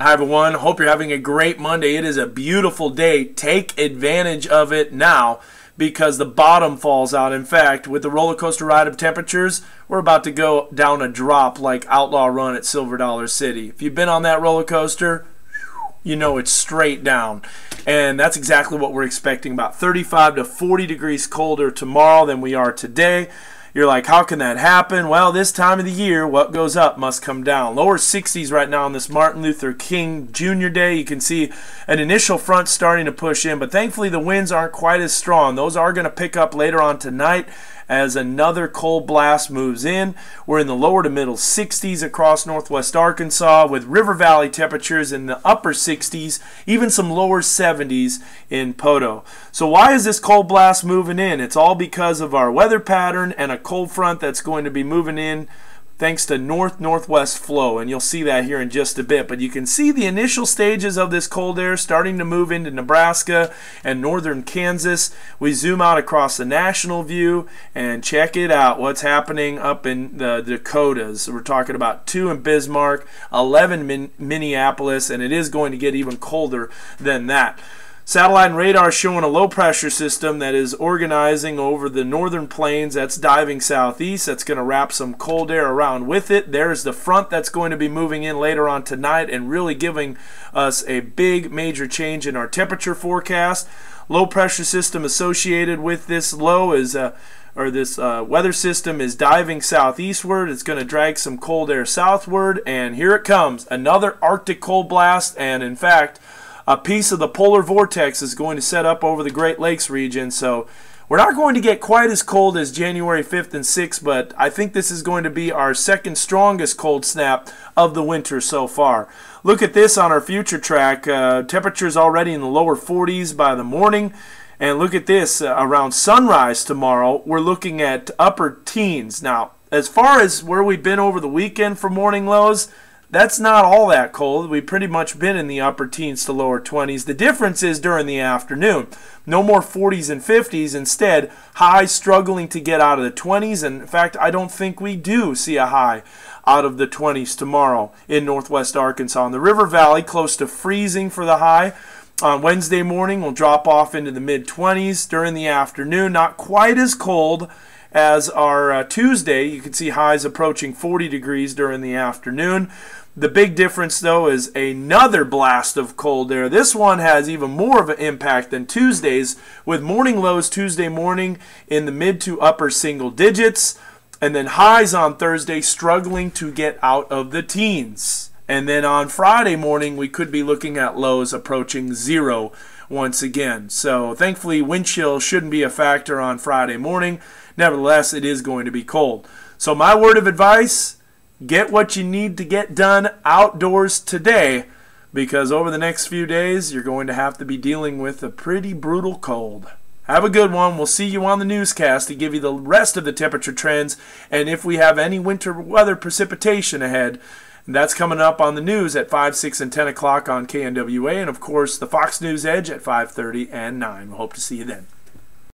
Hi everyone, hope you're having a great Monday. It is a beautiful day. Take advantage of it now because the bottom falls out. In fact, with the roller coaster ride of temperatures, we're about to go down a drop like Outlaw Run at Silver Dollar City. If you've been on that roller coaster, you know it's straight down. And that's exactly what we're expecting, about 35 to 40 degrees colder tomorrow than we are today. You're like, how can that happen? Well, this time of the year, what goes up must come down. Lower 60s right now on this Martin Luther King Jr. Day. You can see an initial front starting to push in, but thankfully the winds aren't quite as strong. Those are going to pick up later on tonight as another cold blast moves in. We're in the lower to middle 60s across northwest Arkansas with River Valley temperatures in the upper 60s, even some lower 70s in Poto. So why is this cold blast moving in? It's all because of our weather pattern and a cold front that's going to be moving in thanks to north-northwest flow, and you'll see that here in just a bit. But you can see the initial stages of this cold air starting to move into Nebraska and northern Kansas. We zoom out across the national view and check it out, what's happening up in the Dakotas. We're talking about 2 in Bismarck, 11 in Minneapolis, and it is going to get even colder than that. Satellite and radar showing a low pressure system that is organizing over the northern plains. That's diving southeast. That's going to wrap some cold air around with it. There's the front that's going to be moving in later on tonight and really giving us a big major change in our temperature forecast. Low pressure system associated with this low is this weather system is diving southeastward. It's going to drag some cold air southward, and here it comes, another Arctic cold blast. And in fact, a piece of the polar vortex is going to set up over the Great Lakes region, so we're not going to get quite as cold as January 5th and 6th, but I think this is going to be our second strongest cold snap of the winter so far. Look at this on our future track. Temperatures already in the lower 40s by the morning, and look at this around sunrise tomorrow. We're looking at upper teens. Now, as far as where we've been over the weekend for morning lows, that's not all that cold. We've pretty much been in the upper teens to lower 20s. The difference is during the afternoon. No more 40s and 50s. Instead, highs struggling to get out of the 20s. And in fact, I don't think we do see a high out of the 20s tomorrow in northwest Arkansas. In the River Valley, close to freezing for the high. On Wednesday morning, we'll drop off into the mid-20s. During the afternoon, not quite as cold as our Tuesday. You can see highs approaching 40 degrees during the afternoon. The big difference, though, is another blast of cold air. This one has even more of an impact than Tuesday's, with morning lows Tuesday morning in the mid to upper single digits, and then highs on Thursday struggling to get out of the teens. And then on Friday morning, we could be looking at lows approaching 0 once again. So thankfully, wind chill shouldn't be a factor on Friday morning. Nevertheless, it is going to be cold. So my word of advice, get what you need to get done outdoors today, because over the next few days, you're going to have to be dealing with a pretty brutal cold. Have a good one. We'll see you on the newscast to give you the rest of the temperature trends, and if we have any winter weather precipitation ahead. That's coming up on the news at 5, 6, and 10 o'clock on KNWA, and of course the Fox News Edge at 5:30 and 9. We hope to see you then.